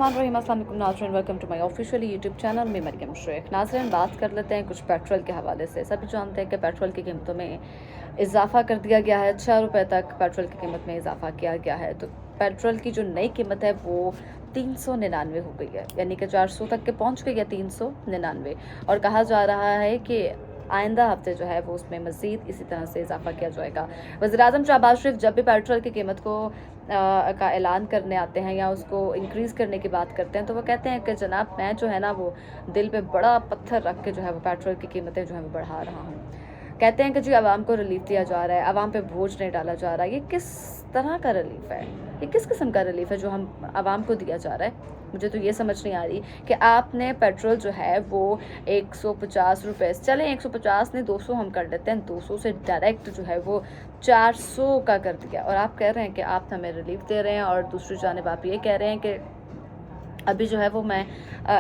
नाज़रीन, welcome to my official YouTube channel में मरियम शेख। नाज़रीन, बात कर लेते हैं कुछ पेट्रोल के हवाले से। सभी जानते हैं कि पेट्रोल की कीमतों में इजाफा कर दिया गया है। 6 रुपये तक पेट्रोल की कीमत में इजाफा किया गया है। तो पेट्रोल की जो नई कीमत है वो 399 हो गई है, यानी कि 400 तक के पहुंच गई है 399। और कहा जा रहा है कि आइंदा हफ्ते जो है वो उसमें मज़ीद इसी तरह से इजाफा किया जाएगा। वज़ीर-ए-आज़म शहबाज शरीफ जब भी पेट्रोल की कीमत को का ऐलान करने आते हैं या उसको इंक्रीज़ करने की बात करते हैं, तो वो कहते हैं कि जनाब, मैं जो है ना वो दिल पे बड़ा पत्थर रख के जो है वो पेट्रोल की कीमतें जो है वो बढ़ा रहा हूँ। कहते हैं कि जी आवाम को रिलीफ दिया जा रहा है, आवाम पे बोझ नहीं डाला जा रहा है। ये किस तरह का रिलीफ है? ये किस किस्म का रिलीफ है जो हम आवाम को दिया जा रहा है? मुझे तो ये समझ नहीं आ रही कि आपने पेट्रोल जो है वो 150 रुपये, चलें 150 नहीं 200 हम कर लेते हैं, 200 से डायरेक्ट जो है वो 400 का कर दिया। और आप कह रहे हैं कि आप हमें रिलीफ दे रहे हैं, और दूसरी जानिब आप ये कह रहे हैं कि अभी जो है वो मैं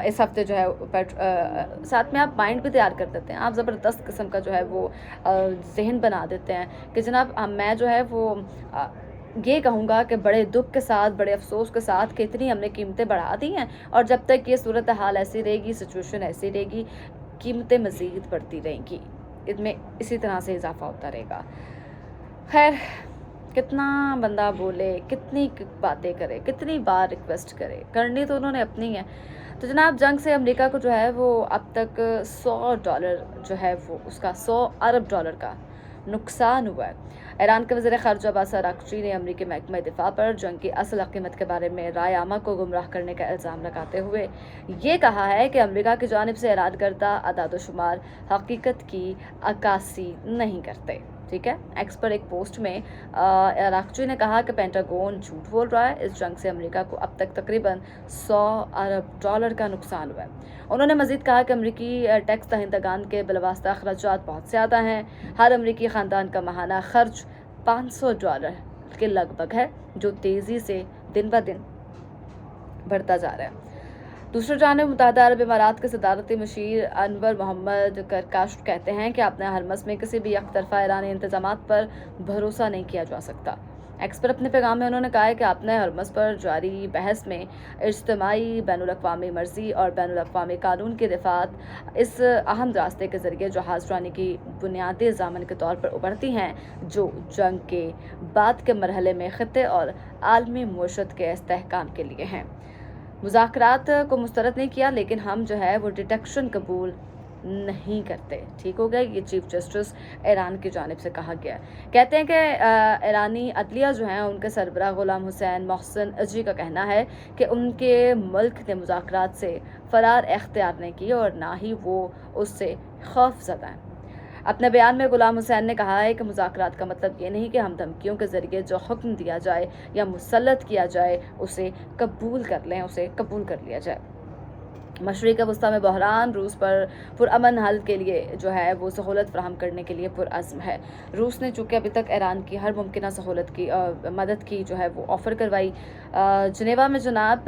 इस हफ्ते जो है साथ में आप माइंड भी तैयार कर देते हैं। आप ज़बरदस्त किस्म का जो है वो ज़हन बना देते हैं कि जनाब मैं जो है वो ये कहूँगा कि बड़े दुख के साथ, बड़े अफसोस के साथ कि इतनी हमने कीमतें बढ़ा दी हैं, और जब तक ये सूरत हाल ऐसी रहेगी, सिचुएशन ऐसी रहेगी, कीमतें मज़ीद बढ़ती रहेंगी, इनमें इसी तरह से इजाफा होता रहेगा। खैर, कितना बंदा बोले, कितनी बातें करे, कितनी बार रिक्वेस्ट करे, करनी तो उन्होंने अपनी है। तो जनाब, जंग से अमेरिका को जो है वो अब तक $100 जो है वो उसका $100 अरब का नुकसान हुआ है। ईरान के वज़ीर ख़ारिजा अब्बास अराग़ची ने अमरीकी महकमा दिफ़ा पर जंग की असल कीमत के बारे में राय आमा को गुमराह करने का इल्ज़ाम लगाते हुए ये कहा है कि अमरीका की जानिब से ऐलान करदा अदाद-ओ-शुमार हकीकत की अक्कासी नहीं करते। ठीक है, एक्स पर एक पोस्ट में अराग़ची ने कहा कि पेंटागन झूठ बोल रहा है। इस जंग से अमेरिका को अब तक तकरीबन $100 अरब का नुकसान हुआ है। उन्होंने मज़ीद कहा कि अमरीकी टैक्स दहिंदगान के बिलवास्ता अखराजात बहुत ज़्यादा हैं। हर अमरीकी ख़ानदान का माहाना खर्च $500 के लगभग है, जो तेज़ी से दिन ब दिन बढ़ता जा रहा है। दूसरी जानिब मुत्तहदा अरब इमारात के सदारती मशीर अनवर मोहम्मद करकाश कहते हैं कि अपने हरमस में किसी भी एकतरफा ईरानी इंतजामात पर भरोसा नहीं किया जा सकता। एक्स पर अपने पैगाम में उन्होंने कहा है कि अपने हरमस पर जारी बहस में इज्तिमाई बैनुल-अक़वामी मर्ज़ी और बैनुल-अक़वामी कानून की रिफ़ात इस अहम रास्ते के ज़रिए जहाज़रानी की बुनियादी ज़ामन के तौर पर उभरती हैं, जो जंग के बाद के मरहले में ख़ित्ते और आलमी मईशत के इस्तेहकाम के लिए हैं। मुज़ाकरात को मुस्तरद नहीं किया, लेकिन हम जो है वो डिटेक्शन कबूल नहीं करते। ठीक हो गया, ये चीफ जस्टिस ईरान की जानिब से कहा गया है। कहते हैं कि ईरानी अदलिया जो हैं उनके सरबराह ग़ुलाम हुसैन मोहसिन अजी का कहना है कि उनके मुल्क ने मुज़ाकरात से फ़रार इख्तियार नहीं की और ना ही वो उससे खौफ ज़दा हैं। अपने बयान में ग़ुलाम हुसैन ने कहा है कि मुज़ाकरात का मतलब ये नहीं कि हम धमकियों के ज़रिए जो हुक्म दिया जाए या मुसल्लत किया जाए उसे कबूल कर लें, उसे कबूल कर लिया जाए। मशरिक़ वस्ता में बहरान रूस पर पुरअमन हल के लिए जो है वो सहूलत फ़राहम करने के लिए पुरअज़्म है। रूस ने चूँकि अभी तक ईरान की हर मुमकिन सहूलत की मदद की जो है वो ऑफ़र करवाई। जनेवा में जनाब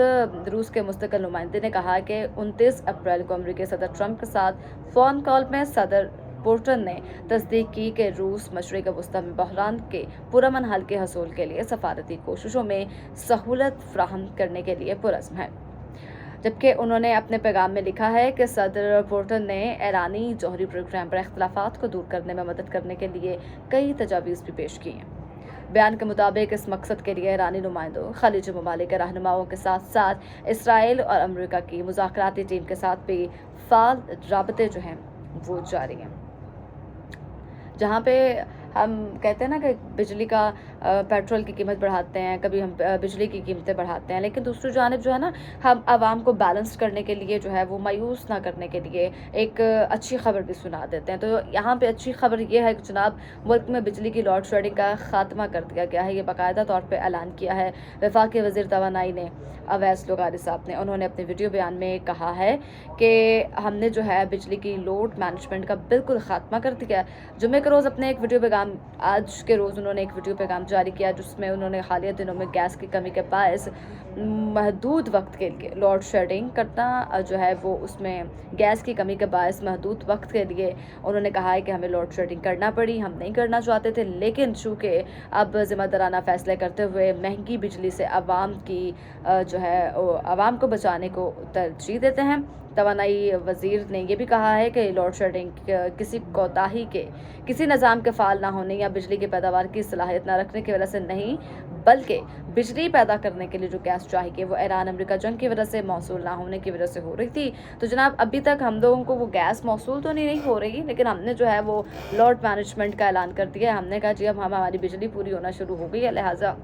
रूस के मुस्तक़िल नुमाइंदे ने कहा कि 29 अप्रैल को अमरीकी सदर ट्रंप के साथ फ़ोन कॉल में सदर पोर्टन ने तस्दीक की कि रूस मशरिक़ वस्ता में बहरान के पुरअमन हल के हसूल के लिए सफारती कोशिशों में सहूलत फ़राहम करने के लिए पुरअज़्म है। जबकि उन्होंने अपने पैगाम में लिखा है कि सदर पोर्टन ने ईरानी जौहरी प्रोग्राम पर इख्तिलाफ़ात को दूर करने में मदद करने के लिए कई तजावीज़ भी पेश की हैं। बयान के मुताबिक इस मकसद के लिए ईरानी नुमाइंदों, खलीजी ममालिक के रहनुमाओं के साथ साथ इसराइल और अमेरिका की मुज़ाकराती टीम के साथ भी फ़ाल राबते जो हैं वो जारी हैं। जहाँ पे हम कहते हैं ना कि बिजली का पेट्रोल की कीमत बढ़ाते हैं, कभी हम बिजली की कीमतें बढ़ाते हैं, लेकिन दूसरी जानिब जो है ना हम आवाम को बैलेंस करने के लिए जो है वो मायूस ना करने के लिए एक अच्छी खबर भी सुना देते हैं। तो यहाँ पे अच्छी खबर ये है कि जनाब मुल्क में बिजली की लोड शेडिंग का ख़ात्मा कर दिया गया है। ये बाकायदा तौर पर ऐलान किया है वफाकी वज़ीर तवानाई ने, अवैस लोगारी साहब ने। उन्होंने अपने वीडियो बयान में कहा है कि हमने जो है बिजली की लोड मैनेजमेंट का बिल्कुल ख़ात्मा कर दिया। जुम्मे के रोज़ अपने एक वीडियो पैगाम आज के रोज़ उन्होंने एक वीडियो पैगाम जारी किया जिसमें उन्होंने हालिया दिनों में गैस की कमी के बायस महदूद वक्त के लिए लोड शेडिंग करना जो है वो उसमें गैस की कमी के बायस महदूद वक्त के लिए उन्होंने कहा है कि हमें लोड शेडिंग करना पड़ी, हम नहीं करना चाहते थे, लेकिन चूँकि अब ज़िम्मेदाराना फ़ैसले करते हुए महंगी बिजली से आवाम की जो है आवाम को बचाने को तरजीह देते हैं। तवानाई वज़ीर ने ये भी कहा है कि लोड शेडिंग किसी कोताही के, किसी निज़ाम के फ़ाल ना होने या बिजली की पैदावार की सलाहियत ना रखने की वजह से नहीं, बल्कि बिजली पैदा करने के लिए जो गैस चाहिए वो ईरान अमेरिका जंग की वजह से मौसूल ना होने की वजह से हो रही थी। तो जनाब अभी तक हम लोगों को वो गैस मौसूल तो नहीं हो रही, लेकिन हमने जो है वो लोड मैनेजमेंट का ऐलान कर दिया है। हमने कहा जी अब हमारी बिजली पूरी होना शुरू हो गई है, लिहाजा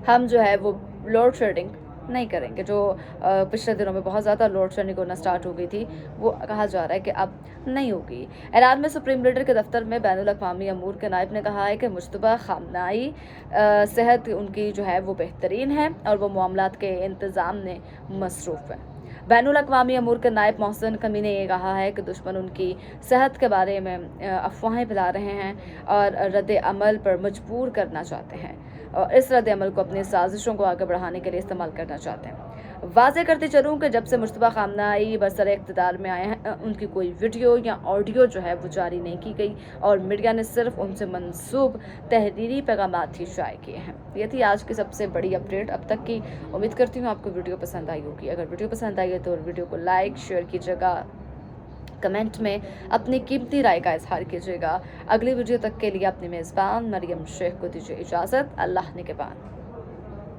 हम जो है वो लोड शेडिंग नहीं करेंगे। जो पिछले दिनों में बहुत ज़्यादा लोड शेडिंग होना स्टार्ट हो गई थी, वो कहा जा रहा है कि अब नहीं होगी। ईरान में सुप्रीम लीडर के दफ्तर में बैनुल अक़वामी अमूर के नायब ने कहा है कि मुश्तबा ख़ामनाई सेहत उनकी जो है वो बेहतरीन है और वो मामलात के इंतज़ाम में मसरूफ़ है। बैनुल अक़वामी अमूर के नायब मोहसिन कमी ने ये कहा है कि दुश्मन उनकी सेहत के बारे में अफवाहें फैला रहे हैं और रद्द अमल पर मजबूर करना चाहते हैं और इस रद्द अमल को अपनी साजिशों को आगे बढ़ाने के लिए इस्तेमाल करना चाहते हैं। वाज़ेह करते चलूँ कि जब से मुश्तबा ख़ामनाई बरसर इक़्तिदार में आए हैं उनकी कोई वीडियो या ऑडियो जो है वो जारी नहीं की गई और मीडिया ने सिर्फ उनसे मंसूब तहरीरी पैगामात ही शाये किए हैं। ये थी आज की सबसे बड़ी अपडेट अब तक की। उम्मीद करती हूँ आपको वीडियो पसंद आई होगी। अगर वीडियो पसंद आई है तो वीडियो को लाइक शेयर कीजिएगा, कमेंट में अपनी कीमती राय का इजहार कीजिएगा। अगली वीडियो तक के लिए अपनी मेज़बान मरियम शेख को दीजिए इजाज़त। अल्लाह निगहबान।